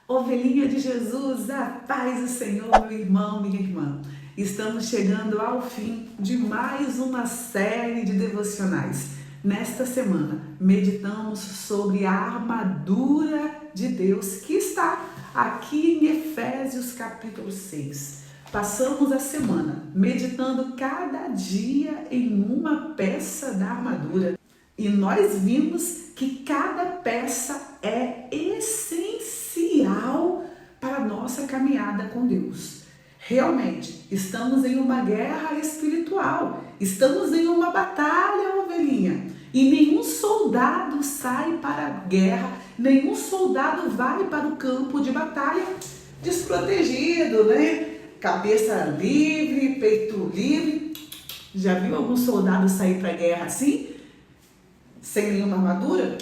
Ovelhinha de Jesus, a paz do Senhor, meu irmão, minha irmã. Estamos chegando ao fim de mais uma série de devocionais. Nesta semana, meditamos sobre a armadura de Deus que está aqui em Efésios capítulo 6. Passamos a semana meditando cada dia em uma peça da armadura. E nós vimos que cada peça é essencial para a nossa caminhada com Deus. Realmente, estamos em uma guerra espiritual, estamos em uma batalha, ovelhinha. E nenhum soldado sai para a guerra, nenhum soldado vai para o campo de batalha desprotegido, né? Cabeça livre, peito livre. Já viu algum soldado sair para a guerra assim? Sem nenhuma armadura?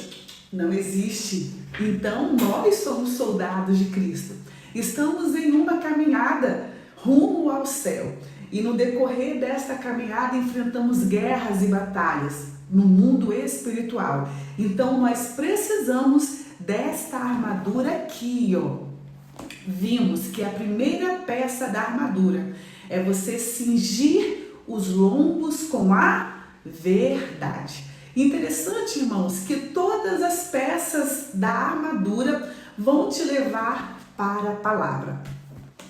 Não existe. Então, nós somos soldados de Cristo. Estamos em uma caminhada rumo ao céu. E no decorrer desta caminhada, enfrentamos guerras e batalhas no mundo espiritual. Então, nós precisamos desta armadura aqui, ó. Vimos que a primeira peça da armadura é você cingir os lombos com a verdade. Interessante, irmãos, que todas as peças da armadura vão te levar para a palavra.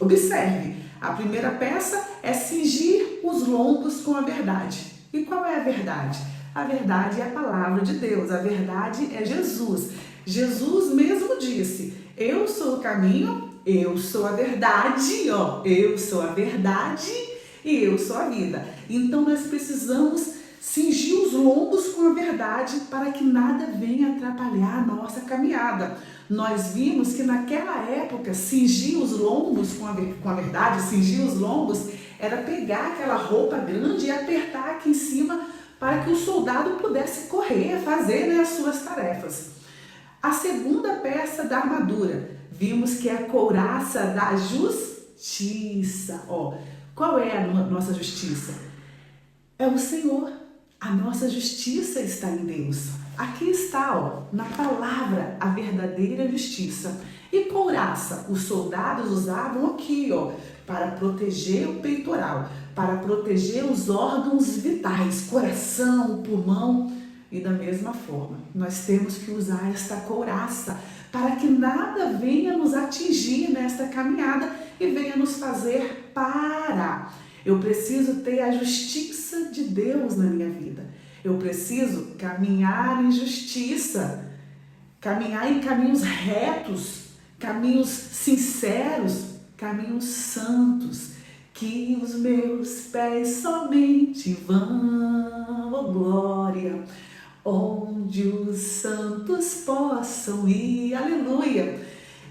Observe, a primeira peça é cingir os lombos com a verdade. E qual é a verdade? A verdade é a palavra de Deus, a verdade é Jesus. Jesus mesmo disse: eu sou o caminho, eu sou a verdade, ó, eu sou a verdade e eu sou a vida. Então nós precisamos cingir os lombos com a verdade para que nada venha atrapalhar a nossa caminhada. Nós vimos que naquela época, cingir os lombos com a verdade, cingir os lombos, era pegar aquela roupa grande e apertar aqui em cima para que o soldado pudesse correr, fazer, né, as suas tarefas. A segunda peça da armadura, vimos que é a couraça da justiça. Ó, qual é a nossa justiça? É o Senhor. A nossa justiça está em Deus. Aqui está, ó, na palavra, a verdadeira justiça. E couraça, os soldados usavam aqui, ó, para proteger o peitoral, para proteger os órgãos vitais, coração, pulmão. E da mesma forma, nós temos que usar esta couraça para que nada venha nos atingir nesta caminhada e venha nos fazer parar. Eu preciso ter a justiça de Deus na minha vida. Eu preciso caminhar em justiça, caminhar em caminhos retos, caminhos sinceros, caminhos santos, que os meus pés somente vão, oh glória, onde os santos possam ir, aleluia.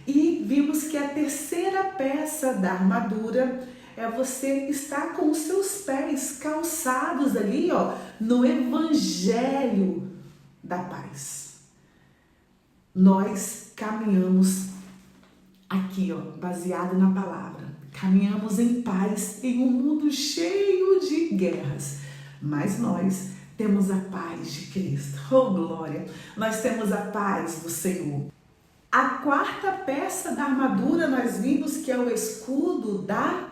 E vimos que a terceira peça da armadura é você estar com os seus pés calçados ali, ó, no evangelho da paz. Nós caminhamos aqui, ó, baseado na palavra. Caminhamos em paz em um mundo cheio de guerras, mas nós temos a paz de Cristo. Oh, glória! Nós temos a paz do Senhor. A quarta peça da armadura nós vimos que é o escudo da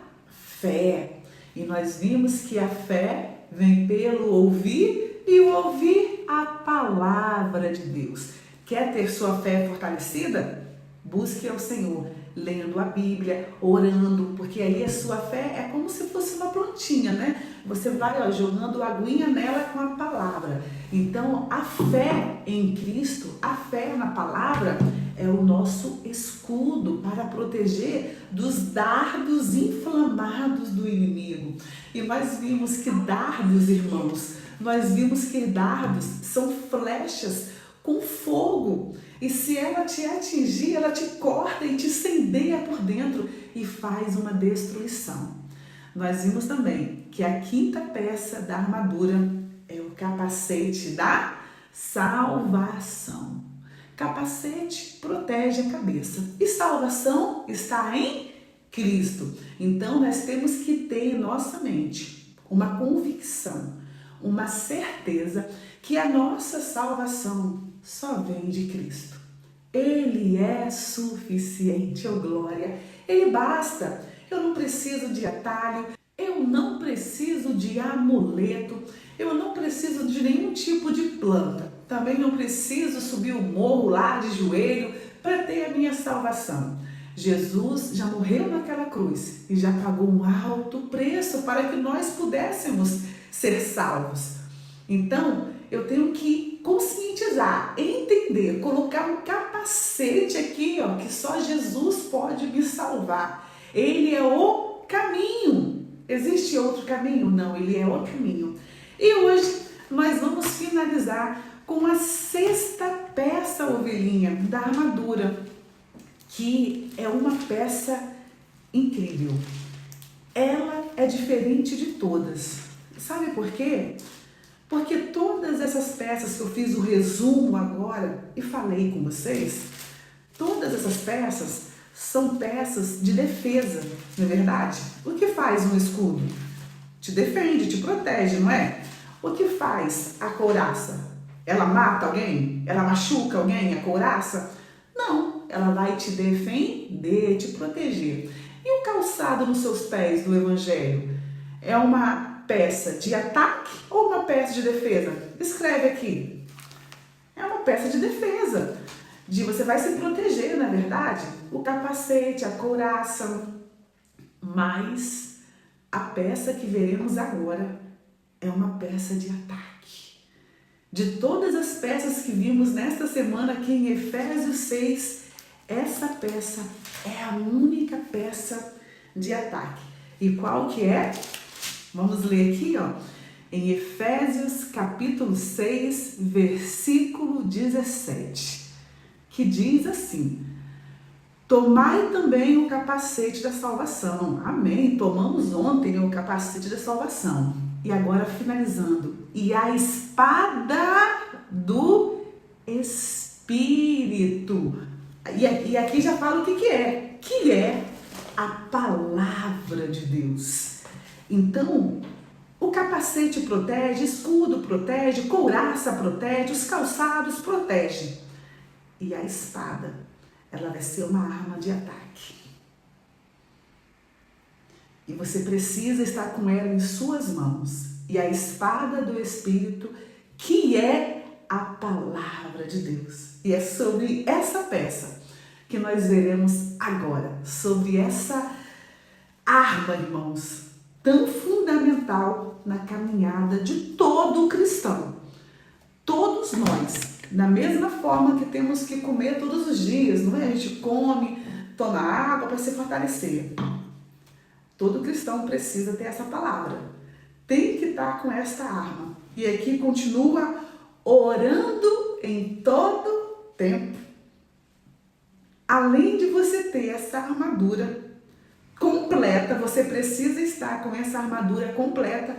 fé. E nós vimos que a fé vem pelo ouvir e o ouvir a palavra de Deus. Quer ter sua fé fortalecida? Busque ao Senhor, lendo a Bíblia, orando, porque aí a sua fé é como se fosse uma plantinha, né? Você vai, ó, jogando aguinha nela com a palavra. Então, a fé em Cristo, a fé na palavra, é o nosso escudo para proteger dos dardos inflamados do inimigo. E nós vimos que dardos, irmãos, nós vimos que dardos são flechas com fogo. E se ela te atingir, ela te corta e te incendeia por dentro e faz uma destruição. Nós vimos também que a quinta peça da armadura é o capacete da salvação. Capacete protege a cabeça e salvação está em Cristo. Então nós temos que ter em nossa mente uma convicção, uma certeza que a nossa salvação só vem de Cristo. Ele é suficiente, oh glória. Ele basta. Eu não preciso de atalho, eu não preciso de amuleto, eu não preciso de nenhum tipo de planta. Também não preciso subir o morro lá de joelho para ter a minha salvação. Jesus já morreu naquela cruz e já pagou um alto preço para que nós pudéssemos ser salvos. Então, eu tenho que conscientizar, entender, colocar um capacete aqui, ó, que só Jesus pode me salvar. Ele é o caminho. Existe outro caminho? Não, ele é o caminho. E hoje nós vamos finalizar com a sexta peça, ovelhinha, da armadura, que é uma peça incrível. Ela é diferente de todas. Sabe por quê? Porque todas essas peças que eu fiz o resumo agora e falei com vocês, todas essas peças são peças de defesa, não é verdade? O que faz um escudo? Te defende, te protege, não é? O que faz a couraça? Ela mata alguém? Ela machuca alguém, a couraça? Não, ela vai te defender, te proteger. E o calçado nos seus pés do Evangelho? É uma peça de ataque ou uma peça de defesa? Escreve aqui. É uma peça de defesa. Você vai se proteger, na verdade. O capacete, a couraça. Mas a peça que veremos agora é uma peça de ataque. De todas as peças que vimos nesta semana aqui em Efésios 6, essa peça é a única peça de ataque. E qual que é? Vamos ler aqui, ó, em Efésios capítulo 6, versículo 17, que diz assim: tomai também o capacete da salvação. Amém. Tomamos ontem o capacete da salvação. E agora finalizando. E a espada do Espírito. E aqui já fala o que é. Que é a palavra de Deus. Então, o capacete protege, escudo protege, couraça protege, os calçados protege. E a espada, ela vai ser uma arma de ataque. E você precisa estar com ela em suas mãos. E a espada do Espírito, que é a palavra de Deus. E é sobre essa peça que nós veremos agora. Sobre essa arma, irmãos, tão fundamental na caminhada de todo cristão. Todos nós, da mesma forma que temos que comer todos os dias, não é? A gente come, toma água para se fortalecer. Todo cristão precisa ter essa palavra. Tem que estar com esta arma. E aqui continua: orando em todo tempo. Além de você ter essa armadura completa, você precisa estar com essa armadura completa.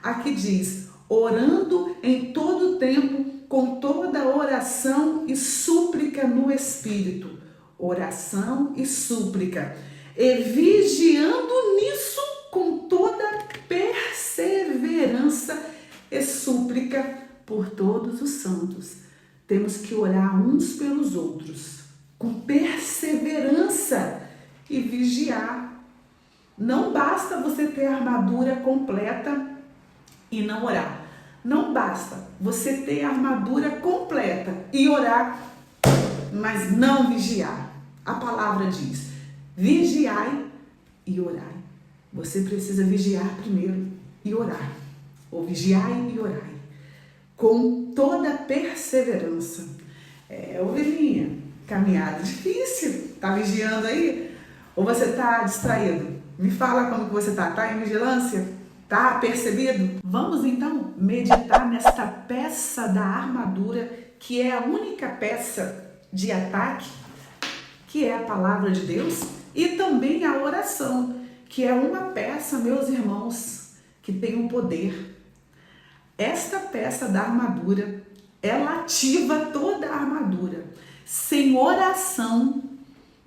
Aqui diz: orando em todo tempo, com toda oração e súplica no Espírito. Oração e súplica. E vigiando nisso com toda perseverança e súplica por todos os santos. Temos que orar uns pelos outros, com perseverança e vigiar. Não basta você ter a armadura completa e não orar. Não basta você ter a armadura completa e orar, mas não vigiar. A palavra diz: vigiai e orai. Você precisa vigiar primeiro e orar. Ou vigiai e orai. Com toda perseverança. Ovelhinha, caminhada difícil. Tá vigiando aí? Ou você tá distraído? Me fala como que você tá. Tá em vigilância? Tá percebido? Vamos então meditar nesta peça da armadura, que é a única peça de ataque, que é a palavra de Deus, e também a oração, que é uma peça, meus irmãos, que tem um poder. Esta peça da armadura, ela ativa toda a armadura. Sem oração,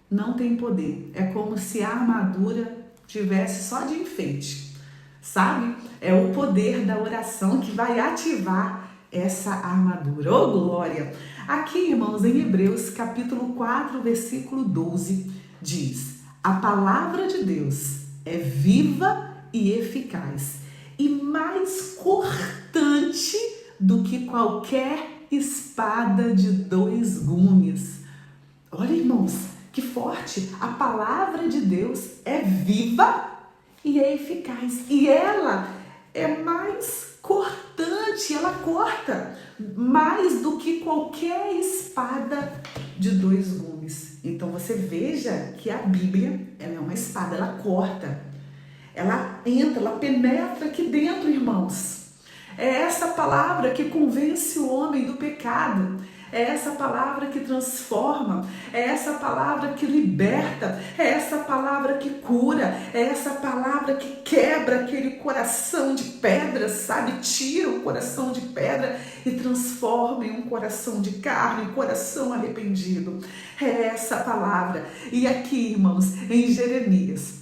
não tem poder. É como se a armadura tivesse só de enfeite, sabe? É o poder da oração que vai ativar essa armadura. Oh, glória! Aqui, irmãos, em Hebreus, capítulo 4, versículo 12, diz: a palavra de Deus é viva e eficaz e mais cortante do que qualquer espada de 2 gumes. Olha, irmãos, que forte! A palavra de Deus é viva e é eficaz. E ela é mais cortante, ela corta mais do que qualquer espada de 2 gumes. Então você veja que a Bíblia, ela é uma espada, ela corta. Ela entra, ela penetra aqui dentro, irmãos. É essa palavra que convence o homem do pecado. É essa palavra que transforma, é essa palavra que liberta, é essa palavra que cura, é essa palavra que quebra aquele coração de pedra, sabe? Tira o coração de pedra e transforma em um coração de carne, um coração arrependido. É essa palavra. E aqui, irmãos, em Jeremias,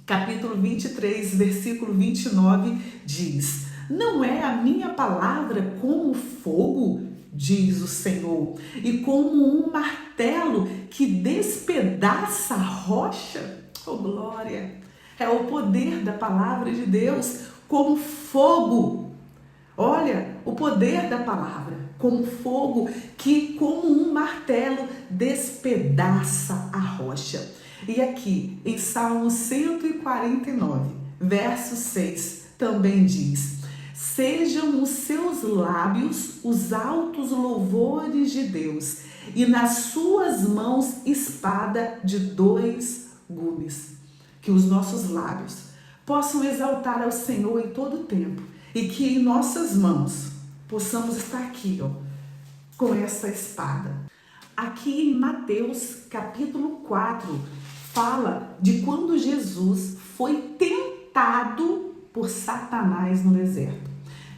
capítulo 23, versículo 29, diz: não é a minha palavra como fogo, diz o Senhor, e como um martelo que despedaça a rocha? Oh, glória! É o poder da palavra de Deus como fogo. Olha, o poder da palavra como fogo que, como um martelo, despedaça a rocha. E aqui, em Salmo 149, verso 6, também diz: sejam os seus lábios os altos louvores de Deus, e nas suas mãos espada de 2 gumes. Que os nossos lábios possam exaltar ao Senhor em todo o tempo, e que em nossas mãos possamos estar aqui, ó, com essa espada. Aqui em Mateus capítulo 4, fala de quando Jesus foi tentado por Satanás no deserto.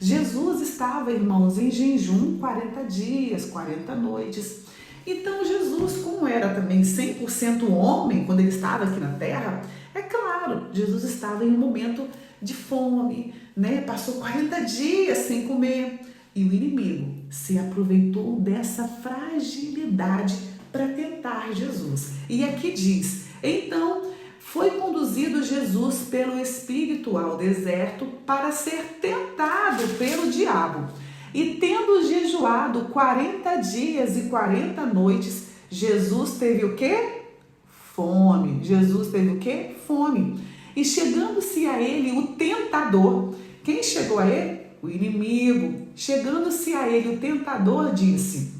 Jesus estava, irmãos, em jejum 40 dias, 40 noites. Então Jesus, como era também 100% homem, quando ele estava aqui na terra, é claro, Jesus estava em um momento de fome, né? Passou 40 dias sem comer. E o inimigo se aproveitou dessa fragilidade para tentar Jesus. E aqui diz: então foi conduzido Jesus pelo Espírito ao deserto para ser tentado pelo diabo. E tendo jejuado 40 dias e 40 noites, Jesus teve o quê? Fome. Jesus teve o quê? Fome. E chegando-se a ele o tentador. Quem chegou a ele? O inimigo. Chegando-se a ele o tentador disse: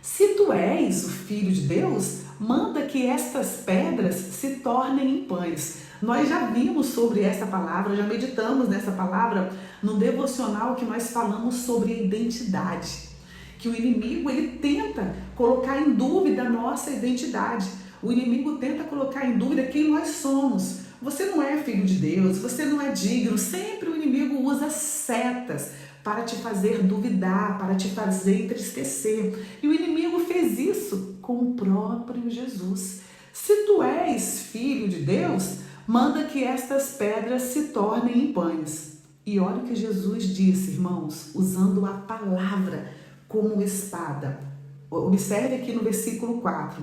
se tu és o Filho de Deus, manda que estas pedras se tornem em pães. Nós já vimos sobre essa palavra, já meditamos nessa palavra no devocional que nós falamos sobre a identidade. Que o inimigo, ele tenta colocar em dúvida a nossa identidade. O inimigo tenta colocar em dúvida quem nós somos. Você não é filho de Deus, você não é digno. Sempre o inimigo usa setas para te fazer duvidar, para te fazer entristecer. E o inimigo fez isso com o próprio Jesus. Se tu és filho de Deus, manda que estas pedras se tornem em pães. E olha o que Jesus disse, irmãos, usando a palavra como espada. Observe aqui no versículo 4.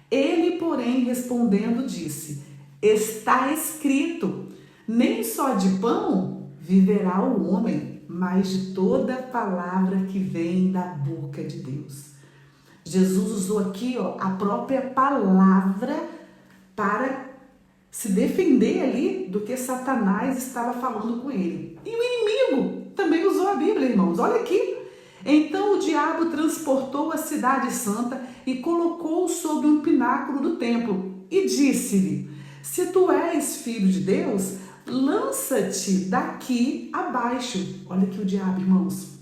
Ele, porém, respondendo, disse: está escrito, nem só de pão viverá o homem, mas de toda palavra que vem da boca de Deus. Jesus usou aqui, ó, a própria palavra para se defender ali do que Satanás estava falando com ele. E o inimigo também usou a Bíblia, irmãos. Olha aqui. Então o diabo transportou a cidade santa e colocou-o sobre um pináculo do templo e disse-lhe: se tu és filho de Deus, lança-te daqui abaixo. Olha aqui o diabo, irmãos.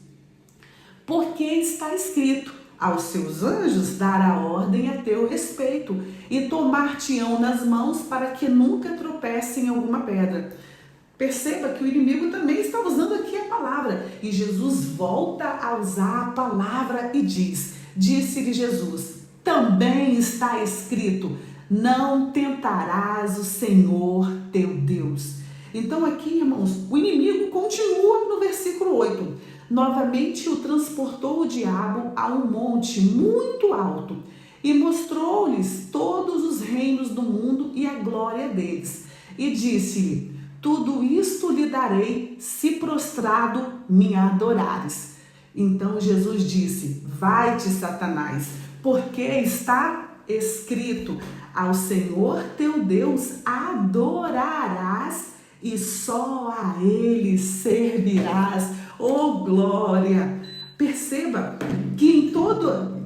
Porque está escrito: aos seus anjos dará ordem a teu respeito e tomar-te-ão nas mãos para que nunca tropece em alguma pedra. Perceba que o inimigo também está usando aqui a palavra. E Jesus volta a usar a palavra e diz: disse-lhe Jesus, também está escrito, não tentarás o Senhor teu Deus. Então aqui, irmãos, o inimigo continua no versículo 8. Novamente o transportou o diabo a um monte muito alto e mostrou-lhes todos os reinos do mundo e a glória deles. E disse-lhe: tudo isto lhe darei, se prostrado me adorares. Então Jesus disse: vai-te, Satanás, porque está escrito: ao Senhor teu Deus adorarás e só a Ele servirás. Oh, glória! Perceba que em toda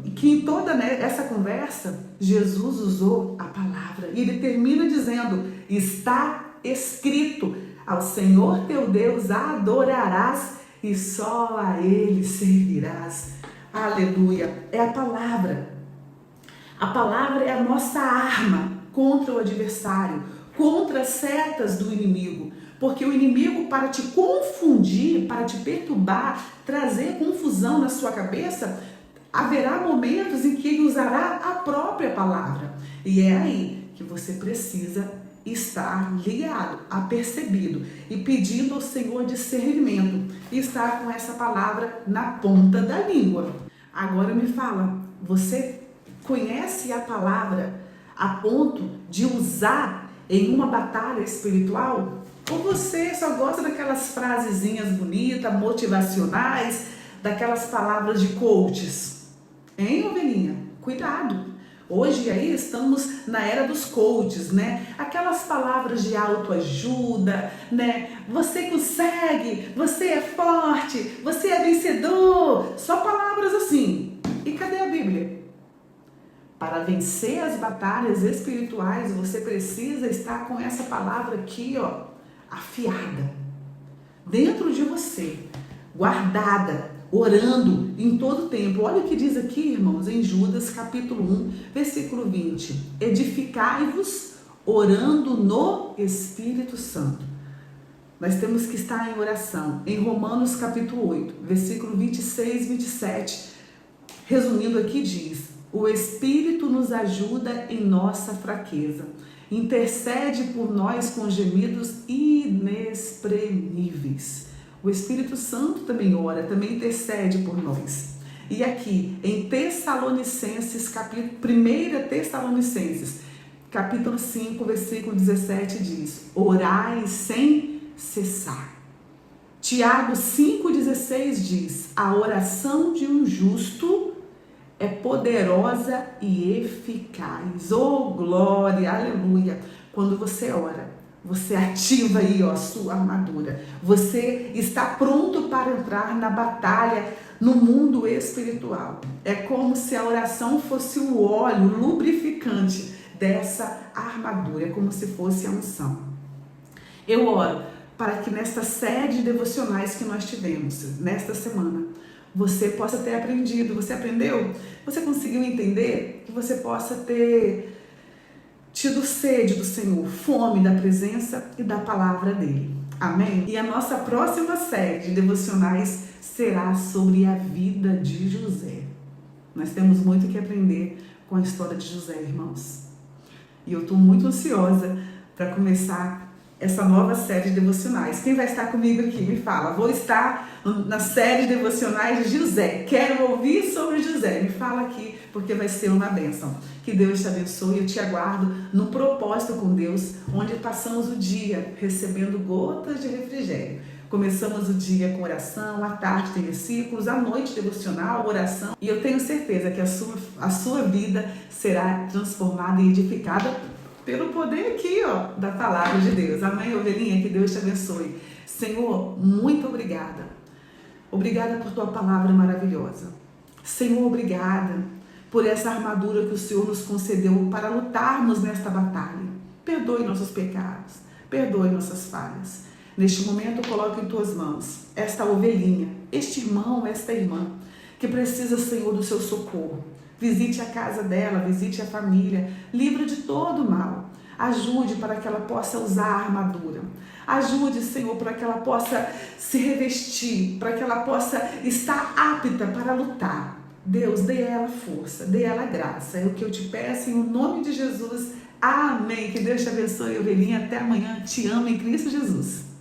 essa conversa, Jesus usou a palavra. E ele termina dizendo: está escrito: ao Senhor teu Deus adorarás e só a Ele servirás. Aleluia! É a palavra. A palavra é a nossa arma contra o adversário, contra as setas do inimigo. Porque o inimigo, para te confundir, para te perturbar, trazer confusão na sua cabeça, haverá momentos em que ele usará a própria palavra. E é aí que você precisa estar ligado, apercebido e pedindo ao Senhor discernimento e estar com essa palavra na ponta da língua. Agora me fala, você conhece a palavra a ponto de usar em uma batalha espiritual? Ou você só gosta daquelas frasezinhas bonitas, motivacionais, daquelas palavras de coaches? Hein, ovelhinha? Cuidado! Hoje aí estamos na era dos coaches, né? Aquelas palavras de autoajuda, né? Você consegue, você é forte, você é vencedor. Só palavras assim. E cadê a Bíblia? Para vencer as batalhas espirituais, você precisa estar com essa palavra aqui, ó, afiada, dentro de você, guardada, orando em todo tempo. Olha o que diz aqui, irmãos, em Judas capítulo 1, versículo 20. Edificai-vos orando no Espírito Santo. Nós temos que estar em oração. Em Romanos capítulo 8, versículo 26 e 27, resumindo aqui diz: o Espírito nos ajuda em nossa fraqueza. Intercede por nós com gemidos inexprimíveis. O Espírito Santo também ora, também intercede por nós. E aqui em Tessalonicenses, 1 Tessalonicenses, capítulo 5, versículo 17 diz: orai sem cessar. Tiago 5,16 diz: a oração de um justo é poderosa e eficaz. Oh, glória, aleluia. Quando você ora, você ativa aí, ó, a sua armadura. Você está pronto para entrar na batalha no mundo espiritual. É como se a oração fosse o óleo lubrificante dessa armadura. É como se fosse a unção. Eu oro para que nesta série de devocionais que nós tivemos nesta semana, você possa ter aprendido. Você aprendeu? Você conseguiu entender? Que você possa ter tido sede do Senhor, fome da presença e da palavra dele. Amém? E a nossa próxima série de devocionais será sobre a vida de José. Nós temos muito que aprender com a história de José, irmãos. E eu estou muito ansiosa para começar essa nova série de devocionais. Quem vai estar comigo aqui? Me fala. Vou estar na série de devocionais de José. Quero ouvir sobre José. Me fala aqui, porque vai ser uma bênção. Que Deus te abençoe. Eu te aguardo no propósito com Deus, onde passamos o dia recebendo gotas de refrigério. Começamos o dia com oração, à tarde tem versículos, à noite devocional, oração. E eu tenho certeza que a sua vida será transformada e edificada pelo poder aqui, ó, da palavra de Deus. Amém, ovelhinha? Que Deus te abençoe. Senhor, muito obrigada. Obrigada por tua palavra maravilhosa. Senhor, obrigada por essa armadura que o Senhor nos concedeu para lutarmos nesta batalha. Perdoe nossos pecados, perdoe nossas falhas. Neste momento, eu coloco em tuas mãos esta ovelhinha, este irmão, esta irmã, que precisa, Senhor, do seu socorro. Visite a casa dela, visite a família, livre de todo mal. Ajude para que ela possa usar a armadura. Ajude, Senhor, para que ela possa se revestir, para que ela possa estar apta para lutar. Deus, dê ela força, dê ela graça. É o que eu te peço em nome de Jesus. Amém. Que Deus te abençoe, ovelhinha. Até amanhã. Te amo em Cristo Jesus.